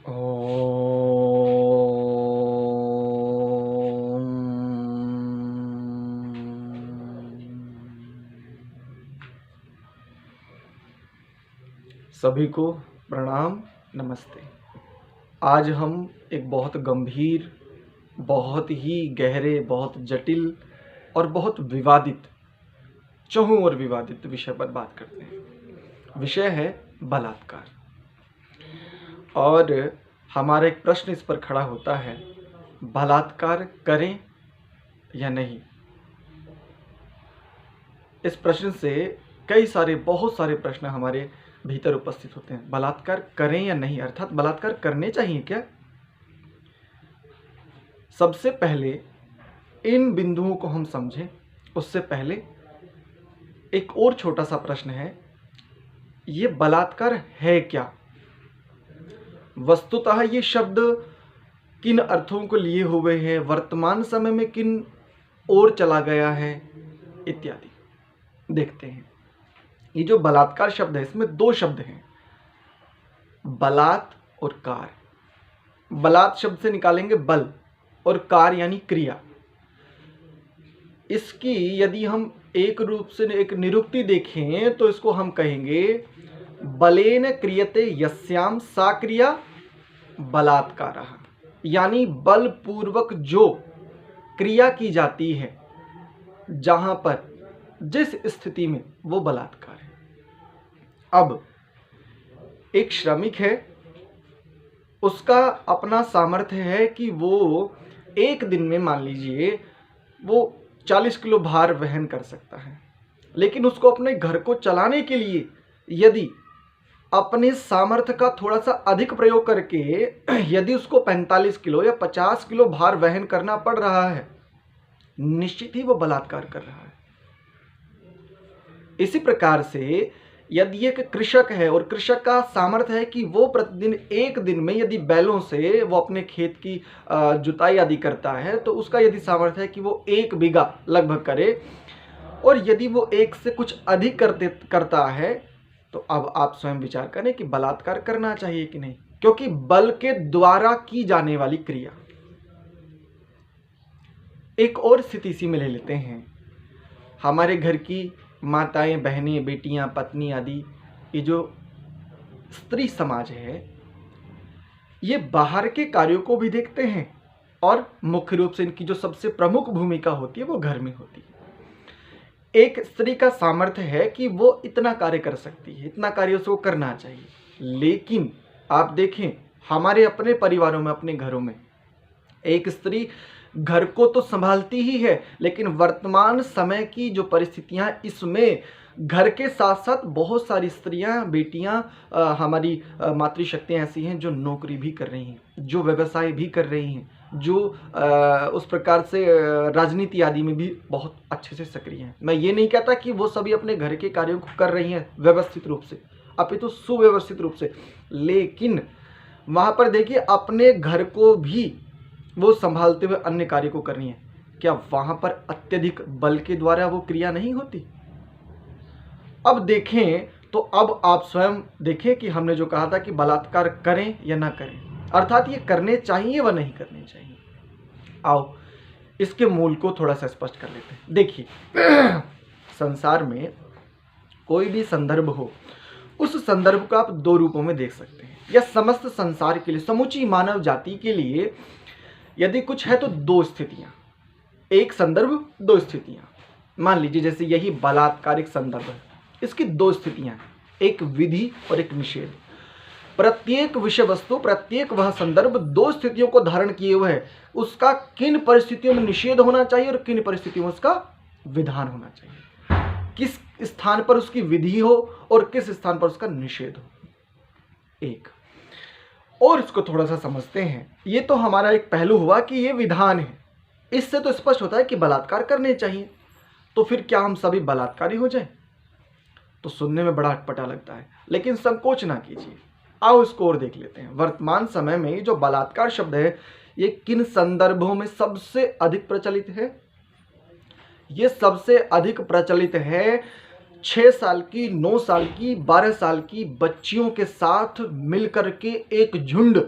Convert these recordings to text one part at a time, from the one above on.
सभी को प्रणाम, नमस्ते। आज हम एक बहुत गंभीर, बहुत ही गहरे, बहुत जटिल और बहुत विवादित, चहुं ओर विवादित विषय पर बात करते हैं। विषय है बलात्कार। और हमारा एक प्रश्न इस पर खड़ा होता है, बलात्कार करें या नहीं। इस प्रश्न से बहुत सारे प्रश्न हमारे भीतर उपस्थित होते हैं। बलात्कार करें या नहीं, अर्थात बलात्कार करने चाहिए क्या। सबसे पहले इन बिंदुओं को हम समझें, उससे पहले एक और छोटा सा प्रश्न है, ये बलात्कार है क्या। वस्तुतः ये शब्द किन अर्थों को लिए हुए है, वर्तमान समय में किन ओर चला गया है, इत्यादि देखते हैं। ये जो बलात्कार शब्द है, इसमें दो शब्द हैं, बलात् और कार। बलात् शब्द से निकालेंगे बल और कार यानी क्रिया। इसकी यदि हम एक रूप से एक निरुक्ति देखें तो इसको हम कहेंगे बलेन क्रियते यस्याम सा क्रिया बलात्कारः, यानी बलपूर्वक जो क्रिया की जाती है, जहां पर जिस स्थिति में, वो बलात्कार है। अब एक श्रमिक है, उसका अपना सामर्थ्य है कि वो एक दिन में मान लीजिए वो 40 किलो भार वहन कर सकता है, लेकिन उसको अपने घर को चलाने के लिए यदि अपने सामर्थ्य का थोड़ा सा अधिक प्रयोग करके यदि उसको 45 किलो या 50 किलो भार वहन करना पड़ रहा है, निश्चित ही वो बलात्कार कर रहा है। इसी प्रकार से यदि एक कृषक है और कृषक का सामर्थ्य है कि वो प्रतिदिन एक दिन में यदि बैलों से वो अपने खेत की जुताई आदि करता है, तो उसका यदि सामर्थ्य है कि वो 1 बीघा लगभग करे, और यदि वो एक से कुछ अधिक करता है, तो अब आप स्वयं विचार करें कि बलात्कार करना चाहिए कि नहीं, क्योंकि बल के द्वारा की जाने वाली क्रिया। एक और स्थिति सी में ले लेते हैं, हमारे घर की माताएं, बहनें, बेटियां, पत्नी आदि, ये जो स्त्री समाज है, ये बाहर के कार्यों को भी देखते हैं और मुख्य रूप से इनकी जो सबसे प्रमुख भूमिका होती है वो घर में होती है। एक स्त्री का सामर्थ्य है कि वो इतना कार्य कर सकती है, इतना कार्य उसको करना चाहिए, लेकिन आप देखें हमारे अपने परिवारों में, अपने घरों में एक स्त्री घर को तो संभालती ही है, लेकिन वर्तमान समय की जो परिस्थितियां, इसमें घर के साथ साथ बहुत सारी स्त्रियां, बेटियां, हमारी मातृशक्तियां ऐसी हैं जो नौकरी भी कर रही हैं, जो व्यवसाय भी कर रही हैं, जो उस प्रकार से राजनीति आदि में भी बहुत अच्छे से सक्रिय हैं। मैं ये नहीं कहता कि वो सभी अपने घर के कार्यों को कर रही हैं व्यवस्थित रूप से, अपितु सुव्यवस्थित रूप से, लेकिन वहाँ पर देखिए अपने घर को भी वो संभालते हुए अन्य कार्य को करनी है। क्या वहां पर अत्यधिक बल के द्वारा वो क्रिया नहीं होती। अब देखें तो अब आप स्वयं देखें कि हमने जो कहा था कि बलात्कार करें या ना करें, अर्थात ये करने चाहिए व नहीं करने चाहिए। आओ इसके मूल को थोड़ा सा स्पष्ट कर लेते हैं। देखिए संसार में कोई भी संदर्भ हो, उस संदर्भ को आप दो रूपों में देख सकते हैं, या समस्त संसार के लिए, समूची मानव जाति के लिए यदि कुछ है तो दो स्थितियां, एक संदर्भ दो स्थितियां। मान लीजिए जैसे यही बलात्कार एक संदर्भ है, इसकी दो स्थितियां, एक विधि और एक निषेध। प्रत्येक विषय वस्तु, प्रत्येक वह संदर्भ दो स्थितियों को धारण किए हुए है। उसका किन परिस्थितियों में निषेध होना चाहिए और किन परिस्थितियों में उसका विधान होना चाहिए, किस स्थान पर उसकी विधि हो और किस स्थान पर उसका निषेध हो। एक और इसको थोड़ा सा समझते हैं। ये तो हमारा एक पहलू हुआ कि ये विधान है, इससे तो स्पष्ट होता है कि बलात्कार करने चाहिए। तो फिर क्या हम सभी बलात्कारी हो जाएं? तो सुनने में बड़ा अटपटा लगता है, लेकिन संकोच ना कीजिए। आओ इसको और देख लेते हैं। वर्तमान समय में जो बलात्कार शब्द है, ये किन संदर्भों में सबसे अधिक प्रचलित है? ये सबसे अधिक प्रचलित है 6 साल की, 9 साल की, 12 साल की बच्चियों के साथ मिलकर के एक झुंड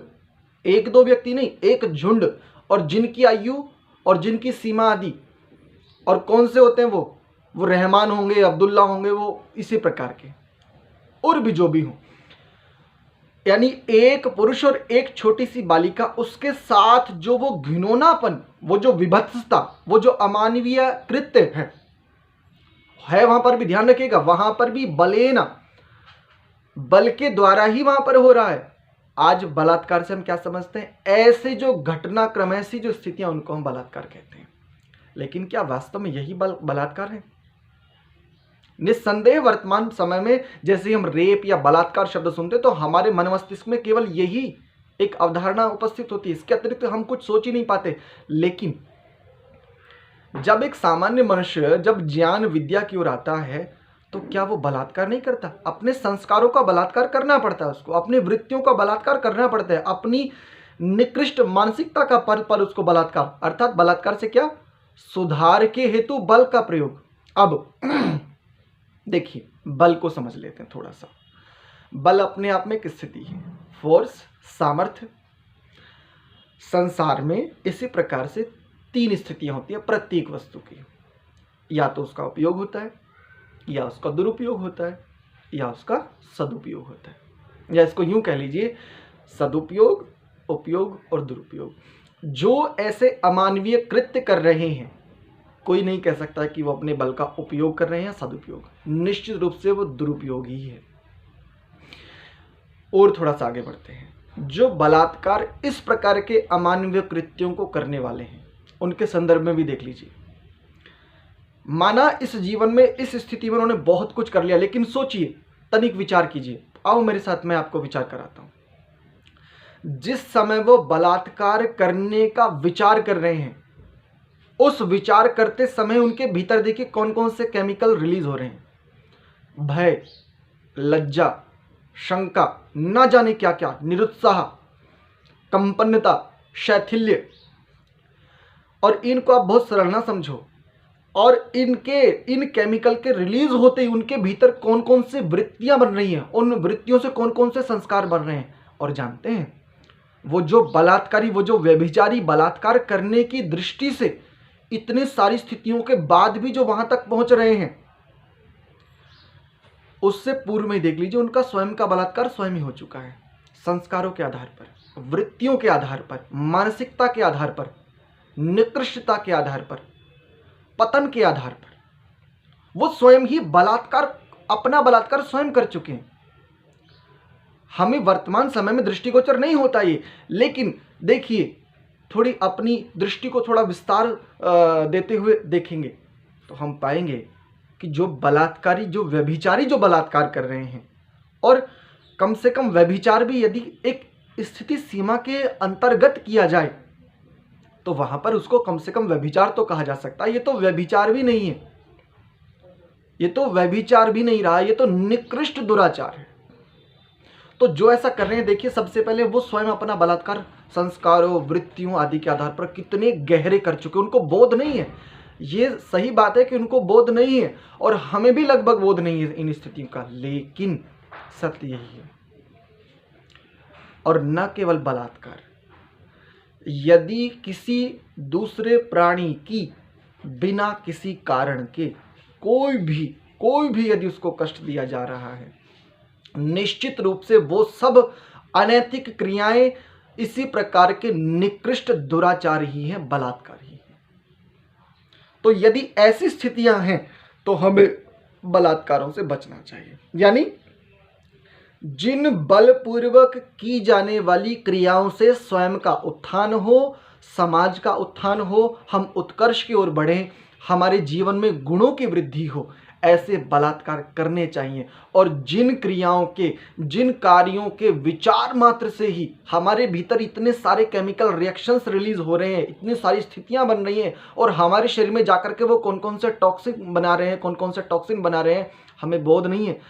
एक दो व्यक्ति नहीं, एक झुंड, और जिनकी आयु और जिनकी सीमा आदि, और कौन से होते हैं वो रहमान होंगे, अब्दुल्ला होंगे, वो इसी प्रकार के, और भी जो भी हो, यानी एक पुरुष और एक छोटी सी बालिका, उसके साथ जो वो घिनौनापन, वो जो विभत्सता, वो जो अमानवीय कृत्य है वहां पर भी ध्यान रखिएगा, वहां पर भी बलेना, बल के द्वारा ही वहां पर हो रहा है। आज बलात्कार से हम क्या समझते हैं? ऐसे जो घटनाक्रम, ऐसी जो स्थितियां, उनको हम बलात्कार कहते हैं। लेकिन क्या वास्तव में यही बलात्कार है? निस्संदेह वर्तमान समय में जैसे हम रेप या बलात्कार शब्द सुनते तो हमारे मन मस्तिष्क में केवल यही एक अवधारणा उपस्थित होती है, इसके अतिरिक्त हम कुछ सोच ही नहीं पाते। लेकिन जब एक सामान्य मनुष्य जब ज्ञान विद्या की ओर आता है तो क्या वो बलात्कार नहीं करता? अपने संस्कारों का बलात्कार करना पड़ता है उसको, अपनी वृत्तियों का बलात्कार करना पड़ता है, अपनी निकृष्ट मानसिकता का पर उसको बलात्कार, अर्थात बलात्कार से क्या? सुधार के हेतु बल का प्रयोग। अब देखिए, बल को समझ लेते हैं थोड़ा सा। बल अपने आप में एक स्थिति है, फोर्स, सामर्थ्य। संसार में इसी प्रकार से 3 स्थितियां होती है प्रत्येक वस्तु की, या तो उसका उपयोग होता है, या उसका दुरुपयोग होता है, या उसका सदुपयोग होता है। या इसको यूं कह लीजिए, सदुपयोग, उपयोग और दुरुपयोग। जो ऐसे अमानवीय कृत्य कर रहे हैं, कोई नहीं कह सकता कि वो अपने बल का उपयोग कर रहे हैं या सदुपयोग, निश्चित रूप से वो दुरुपयोग ही है। और थोड़ा सा आगे बढ़ते हैं। जो बलात्कार इस प्रकार के अमानवीय कृत्यों को करने वाले हैं, उनके संदर्भ में भी देख लीजिए। माना इस जीवन में, इस स्थिति में उन्होंने बहुत कुछ कर लिया, लेकिन सोचिए, तनिक विचार कीजिए। आओ मेरे साथ, मैं आपको विचार कराता हूं। जिस समय वो बलात्कार करने का विचार कर रहे हैं, उस विचार करते समय उनके भीतर देखिए कौन कौन से केमिकल रिलीज हो रहे हैं। भय, लज्जा, शंका, ना जाने क्या क्या, निरुत्साह, कंपन्नता, शैथिल्य। और इनको आप बहुत सरल ना समझो, और इन केमिकल के रिलीज होते ही उनके भीतर कौन कौन से वृत्तियां बन रही हैं, उन वृत्तियों से कौन कौन से संस्कार बन रहे हैं। और जानते हैं, वो जो बलात्कारी, वो जो व्यभिचारी बलात्कार करने की दृष्टि से इतने सारी स्थितियों के बाद भी जो वहां तक पहुंच रहे हैं, उससे पूर्व में देख लीजिए उनका स्वयं का बलात्कार स्वयं ही हो चुका है। संस्कारों के आधार पर, वृत्तियों के आधार पर, मानसिकता के आधार पर, निकृष्टता के आधार पर, पतन के आधार पर, वो स्वयं ही अपना बलात्कार स्वयं कर चुके हैं। हमें वर्तमान समय में दृष्टिगोचर नहीं होता ये, लेकिन देखिए, थोड़ी अपनी दृष्टि को थोड़ा विस्तार देते हुए देखेंगे तो हम पाएंगे कि जो बलात्कारी, जो व्यभिचारी जो बलात्कार कर रहे हैं, और कम से कम व्यभिचार भी यदि एक स्थिति सीमा के अंतर्गत किया जाए तो वहां पर उसको कम से कम व्यभिचार तो कहा जा सकता है। ये तो व्यभिचार भी नहीं है, ये तो व्यभिचार भी नहीं रहा, ये तो निकृष्ट दुराचार है। तो जो ऐसा कर रहे हैं, देखिए, सबसे पहले वो स्वयं अपना बलात्कार संस्कारों, वृत्तियों आदि के आधार पर कितने गहरे कर चुके, उनको बोध नहीं है। ये सही बात है कि उनको बोध नहीं है, और हमें भी लगभग बोध नहीं है इन स्थितियों का, लेकिन सत्य यही है। और न केवल बलात्कार, यदि किसी दूसरे प्राणी की बिना किसी कारण के कोई भी यदि उसको कष्ट दिया जा रहा है, निश्चित रूप से वो सब अनैतिक क्रियाएं इसी प्रकार के निकृष्ट दुराचार ही हैं, बलात्कार ही हैं। तो यदि ऐसी स्थितियां हैं तो हमें बलात्कारों से बचना चाहिए। यानी जिन बलपूर्वक की जाने वाली क्रियाओं से स्वयं का उत्थान हो, समाज का उत्थान हो, हम उत्कर्ष की ओर बढ़ें, हमारे जीवन में गुणों की वृद्धि हो, ऐसे बलात्कार करने चाहिए। और जिन क्रियाओं के, जिन कार्यों के विचार मात्र से ही हमारे भीतर इतने सारे केमिकल रिएक्शंस रिलीज हो रहे हैं, इतनी सारी स्थितियां बन रही हैं, और हमारे शरीर में जाकर के वो कौन कौन से टॉक्सिन बना रहे हैं, कौन कौन से टॉक्सिन बना रहे हैं, हमें बोध नहीं है।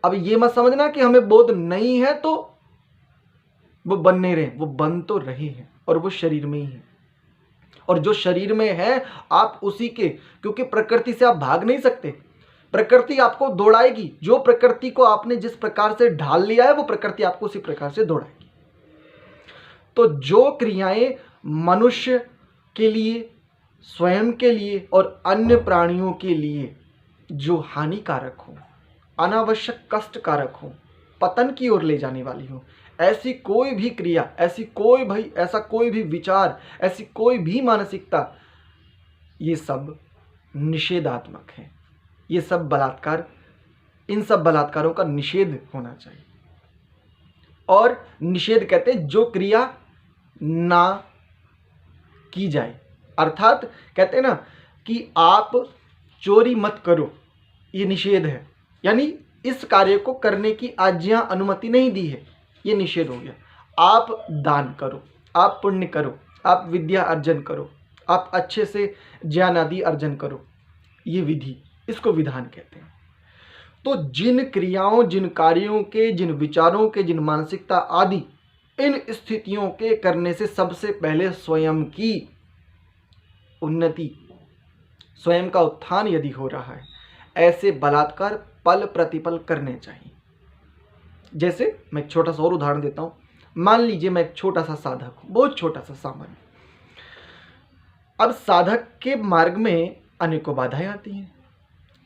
अब ये मत समझना कि हमें बोध नहीं है तो वो बन नहीं रहे, वो बन तो रहे हैं, और वो शरीर में ही है। और जो शरीर में है आप उसी के, क्योंकि प्रकृति से आप भाग नहीं सकते, प्रकृति आपको दौड़ाएगी। जो प्रकृति को आपने जिस प्रकार से ढाल लिया है, वो प्रकृति आपको उसी प्रकार से दौड़ाएगी। तो जो क्रियाएं मनुष्य के लिए, स्वयं के लिए और अन्य प्राणियों के लिए जो हानिकारक हो, अनावश्यक कष्टकारक हो, पतन की ओर ले जाने वाली हो, ऐसी कोई भी क्रिया, ऐसा कोई भी विचार, ऐसी कोई भी मानसिकता, ये सब निषेधात्मक है। ये सब बलात्कार, इन सब बलात्कारों का निषेध होना चाहिए। और निषेध कहते हैं जो क्रिया ना की जाए, अर्थात कहते हैं ना कि आप चोरी मत करो, ये निषेध है, यानी इस कार्य को करने की आज्ञा, अनुमति नहीं दी है, ये निषेध हो गया। आप दान करो, आप पुण्य करो, आप विद्या अर्जन करो, आप अच्छे से ज्ञान आदि अर्जन करो, ये विधि, इसको विधान कहते हैं। तो जिन क्रियाओं, जिन कार्यों के, जिन विचारों के, जिन मानसिकता आदि, इन स्थितियों के करने से सबसे पहले स्वयं की उन्नति, स्वयं का उत्थान यदि हो रहा है, ऐसे बलात्कार पल प्रतिपल करने चाहिए। जैसे मैं एक छोटा सा और उदाहरण देता हूं। मान लीजिए मैं एक छोटा सा साधक हूं, बहुत छोटा सा, सामान्य। अब साधक के मार्ग में अनेकों बाधाएं आती हैं,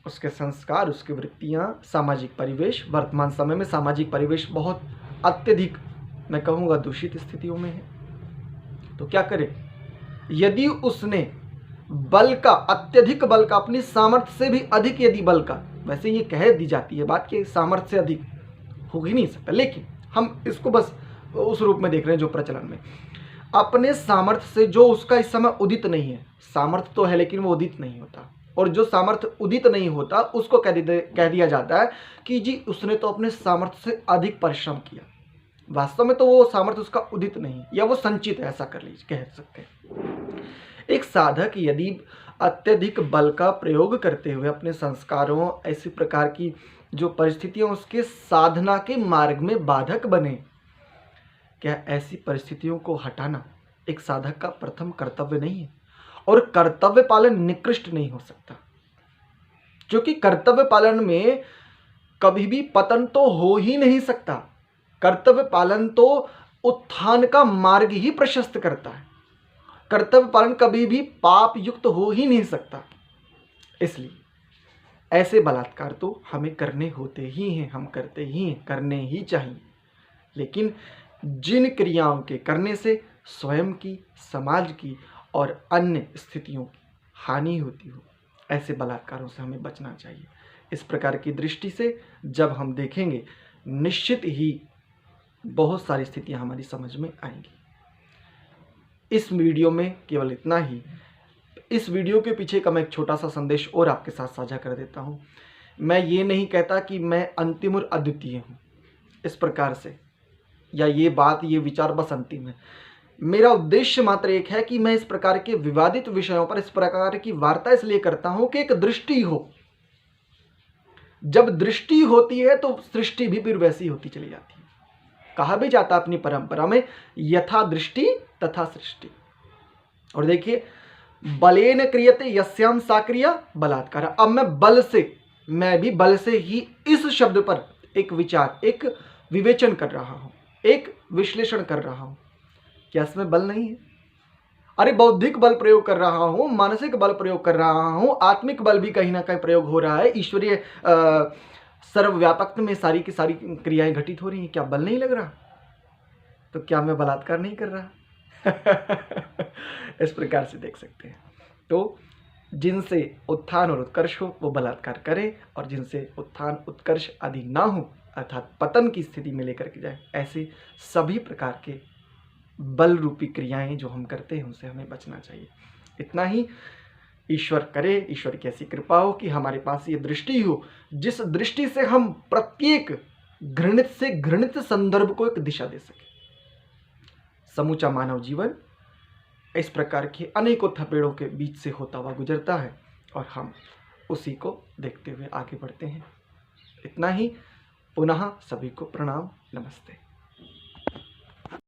उसके संस्कार, उसकी वृत्तियां, सामाजिक परिवेश। वर्तमान समय में सामाजिक परिवेश बहुत अत्यधिक, मैं कहूँगा, दूषित स्थितियों में है। तो क्या करे? यदि उसने बल का, अत्यधिक बल का, अपनी सामर्थ्य से भी अधिक यदि बल का, वैसे ये कह दी जाती है बात कि सामर्थ्य से अधिक हो ही नहीं सकता, लेकिन हम इसको बस उस रूप में देख रहे हैं जो प्रचलन में, अपने सामर्थ्य से जो उसका इस समय उदित नहीं है, सामर्थ्य तो है लेकिन वो उदित नहीं होता, और जो सामर्थ्य उदित नहीं होता उसको कह दिया जाता है कि जी उसने तो अपने सामर्थ्य से अधिक परिश्रम किया। वास्तव में तो वो सामर्थ्य उसका उदित नहीं, या वो संचित है, ऐसा कर लीजिए, कह सकते हैं। एक साधक यदि अत्यधिक बल का प्रयोग करते हुए अपने संस्कारों, ऐसी प्रकार की जो परिस्थितियां उसके साधना के मार्ग में बाधक बने, क्या ऐसी परिस्थितियों को हटाना एक साधक का प्रथम कर्तव्य नहीं है? और कर्तव्य पालन निकृष्ट नहीं हो सकता, क्योंकि कर्तव्य पालन में कभी भी पतन तो हो ही नहीं सकता। कर्तव्य पालन तो उत्थान का मार्ग ही प्रशस्त करता है। कर्तव्य पालन कभी भी पाप युक्त हो ही नहीं सकता। इसलिए ऐसे बलात्कार तो हमें करने होते ही हैं, हम करते ही हैं, करने ही चाहिए। लेकिन जिन क्रियाओं के करने से स्वयं की, समाज की और अन्य स्थितियों की हानि होती हो, ऐसे बलात्कारों से हमें बचना चाहिए। इस प्रकार की दृष्टि से जब हम देखेंगे, निश्चित ही बहुत सारी स्थितियां हमारी समझ में आएंगी। इस वीडियो में केवल इतना ही। इस वीडियो के पीछे का मैं एक छोटा सा संदेश और आपके साथ साझा कर देता हूं। मैं ये नहीं कहता कि मैं अंतिम और अद्वितीय हूं इस प्रकार से, या ये बात, ये विचार बस अंतिम है। मेरा उद्देश्य मात्र एक है कि मैं इस प्रकार के विवादित विषयों पर इस प्रकार की वार्ता इसलिए करता हूं कि एक दृष्टि हो। जब दृष्टि होती है तो सृष्टि भी फिर वैसी होती चली जाती है। कहा भी जाता अपनी परंपरा में, यथा दृष्टि तथा सृष्टि। और देखिए, बलेन क्रियते यस्याम सा क्रिया बलात्कार। अब मैं भी बल से ही इस शब्द पर एक विचार, एक विवेचन कर रहा हूं, एक विश्लेषण कर रहा हूं। क्या इसमें बल नहीं है? अरे बौद्धिक बल प्रयोग कर रहा हूं, मानसिक बल प्रयोग कर रहा हूं, आत्मिक बल भी कहीं ना कहीं प्रयोग हो रहा है। ईश्वरीय सर्वव्यापक में सारी की सारी क्रियाएं घटित हो रही हैं। क्या बल नहीं लग रहा? तो क्या मैं बलात्कार नहीं कर रहा? इस प्रकार से देख सकते हैं। तो जिनसे उत्थान और उत्कर्ष हो वो बलात्कार करे, और जिनसे उत्थान उत्कर्ष आदि ना हो, अर्थात पतन की स्थिति में लेकर के जाए, ऐसे सभी प्रकार के बल रूपी क्रियाएं जो हम करते हैं उनसे हमें बचना चाहिए। इतना ही। ईश्वर करे, ईश्वर की ऐसी कृपा हो कि हमारे पास ये दृष्टि हो, जिस दृष्टि से हम प्रत्येक घृणित से घृणित संदर्भ को एक दिशा दे सके। समूचा मानव जीवन इस प्रकार के अनेकों थपेड़ों के बीच से होता हुआ गुजरता है, और हम उसी को देखते हुए आगे बढ़ते हैं। इतना ही। पुनः सभी को प्रणाम, नमस्ते।